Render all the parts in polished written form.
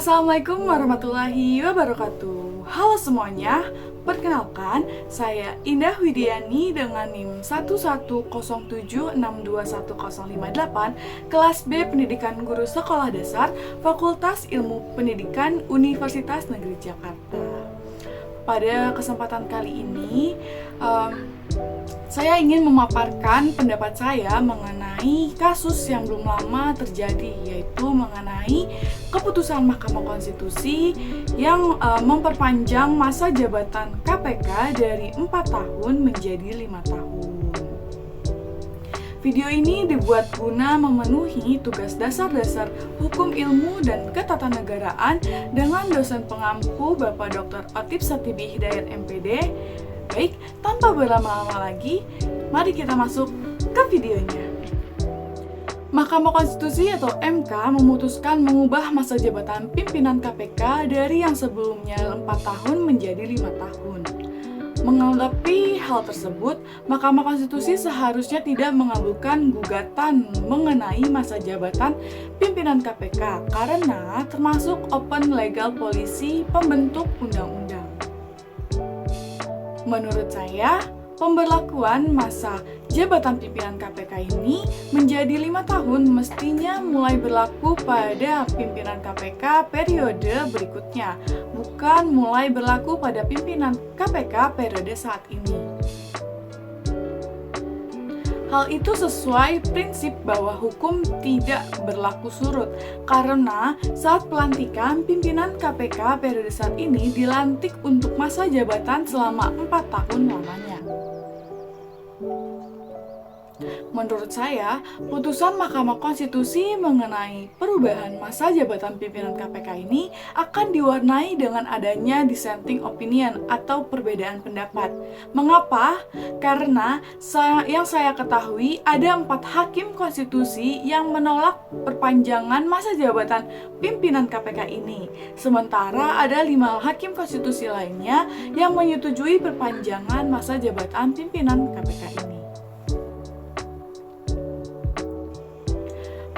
Assalamualaikum warahmatullahi wabarakatuh. Halo semuanya, perkenalkan saya Indah Widiani dengan NIM 1107621058, kelas B Pendidikan Guru Sekolah Dasar, Fakultas Ilmu Pendidikan Universitas Negeri Jakarta. Pada kesempatan kali ini, saya ingin memaparkan pendapat saya mengenai kasus yang belum lama terjadi, yaitu mengenai keputusan Mahkamah Konstitusi yang memperpanjang masa jabatan KPK dari 4 tahun menjadi 5 tahun. Video ini dibuat guna memenuhi tugas dasar-dasar hukum ilmu dan ketatanegaraan dengan dosen pengampu Bapak Dr. Otip Satibi Hidayat MPD. Baik, tanpa berlama-lama lagi, mari kita masuk ke videonya. Mahkamah Konstitusi atau MK memutuskan mengubah masa jabatan pimpinan KPK dari yang sebelumnya 4 tahun menjadi 5 tahun. Menanggapi hal tersebut, Mahkamah Konstitusi seharusnya tidak mengabulkan gugatan mengenai masa jabatan pimpinan KPK karena termasuk open legal policy pembentuk undang-undang. Menurut saya, pemberlakuan masa jabatan pimpinan KPK ini menjadi 5 tahun mestinya mulai berlaku pada pimpinan KPK periode berikutnya, bukan mulai berlaku pada pimpinan KPK periode saat ini. Hal itu sesuai prinsip bahwa hukum tidak berlaku surut, karena saat pelantikan pimpinan KPK periode saat ini dilantik untuk masa jabatan selama 4 tahun lamanya. Menurut saya, putusan Mahkamah Konstitusi mengenai perubahan masa jabatan pimpinan KPK ini akan diwarnai dengan adanya dissenting opinion atau perbedaan pendapat. Mengapa? Karena yang saya ketahui ada 4 hakim konstitusi yang menolak perpanjangan masa jabatan pimpinan KPK ini. Sementara ada 5 hakim konstitusi lainnya yang menyetujui perpanjangan masa jabatan pimpinan KPK ini.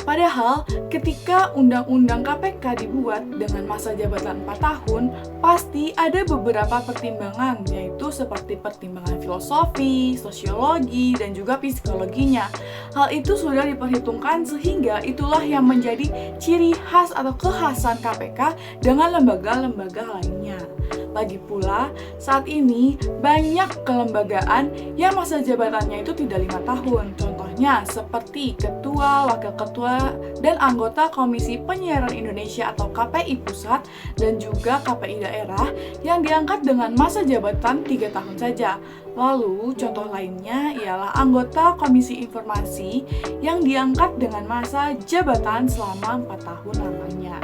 Padahal, ketika Undang-Undang KPK dibuat dengan masa jabatan 4 tahun, pasti ada beberapa pertimbangan, yaitu seperti pertimbangan filosofi, sosiologi, dan juga psikologinya. Hal itu sudah diperhitungkan sehingga itulah yang menjadi ciri khas atau kekhasan KPK dengan lembaga-lembaga lainnya. Lagi pula, saat ini banyak kelembagaan yang masa jabatannya itu tidak 5 tahun. Contohnya seperti Ketua, Wakil Ketua, dan anggota Komisi Penyiaran Indonesia atau KPI Pusat dan juga KPI Daerah yang diangkat dengan masa jabatan 3 tahun saja. Lalu, contoh lainnya ialah anggota Komisi Informasi yang diangkat dengan masa jabatan selama 4 tahun lamanya.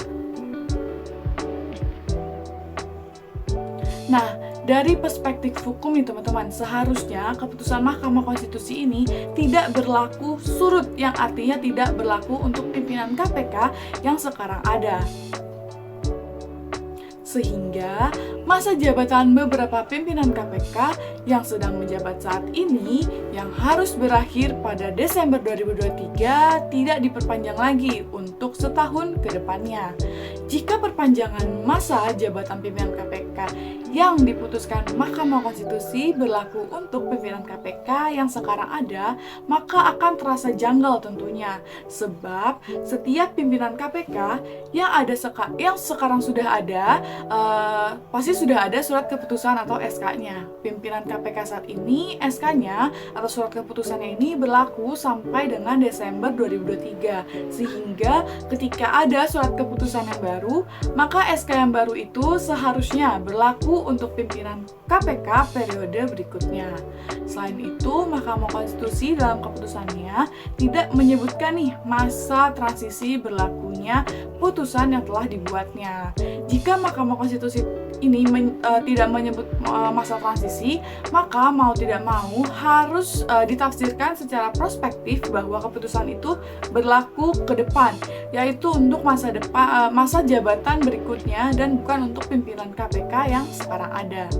Nah, dari perspektif hukum nih teman-teman, seharusnya keputusan Mahkamah Konstitusi ini tidak berlaku surut, yang artinya tidak berlaku untuk pimpinan KPK yang sekarang ada. Sehingga masa jabatan beberapa pimpinan KPK yang sedang menjabat saat ini yang harus berakhir pada Desember 2023 tidak diperpanjang lagi untuk setahun ke depannya. Jika perpanjangan masa jabatan pimpinan KPK yang diputuskan Mahkamah Konstitusi berlaku untuk pimpinan KPK yang sekarang ada, maka akan terasa janggal tentunya. Sebab setiap pimpinan KPK yang sekarang sudah ada, pasti sudah ada surat keputusan atau SK-nya. Pimpinan KPK saat ini, SK-nya atau surat keputusannya ini berlaku sampai dengan Desember 2023. Sehingga ketika ada surat keputusan yang baru, maka SK yang baru itu seharusnya berlaku untuk pimpinan KPK periode berikutnya. Selain itu, Mahkamah Konstitusi dalam keputusannya tidak menyebutkan nih masa transisi berlakunya putusan yang telah dibuatnya. Jika Mahkamah Konstitusi ini tidak menyebut masa transisi, maka mau tidak mau harus ditafsirkan secara prospektif bahwa keputusan itu berlaku ke depan, yaitu untuk masa jabatan berikutnya dan bukan untuk pimpinan KPK yang sekarang ada.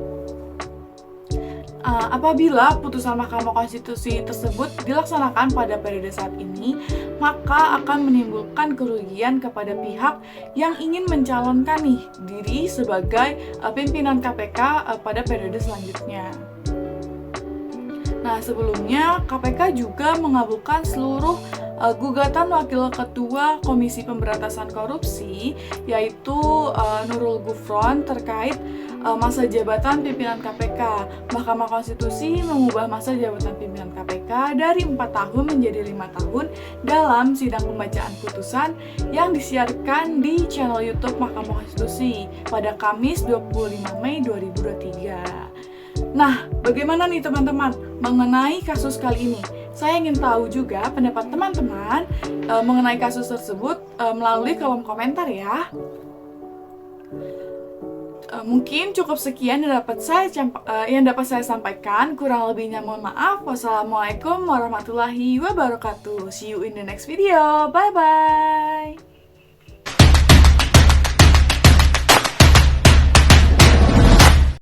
Apabila putusan Mahkamah Konstitusi tersebut dilaksanakan pada periode saat ini, maka akan menimbulkan kerugian kepada pihak yang ingin mencalonkan diri sebagai pimpinan KPK pada periode selanjutnya. Nah, sebelumnya KPK juga mengabulkan seluruh gugatan Wakil Ketua Komisi Pemberantasan Korupsi, yaitu Nurul Gufron, terkait masa jabatan pimpinan KPK. Mahkamah Konstitusi mengubah masa jabatan pimpinan KPK dari 4 tahun menjadi 5 tahun dalam sidang pembacaan putusan yang disiarkan di channel YouTube Mahkamah Konstitusi pada Kamis 25 Mei 2023. Nah, bagaimana nih teman-teman mengenai kasus kali ini? Saya ingin tahu juga pendapat teman-teman mengenai kasus tersebut melalui kolom komentar ya. Mungkin cukup sekian yang dapat saya sampaikan. Kurang lebihnya mohon maaf. Wassalamualaikum warahmatullahi wabarakatuh. See you in the next video. Bye-bye.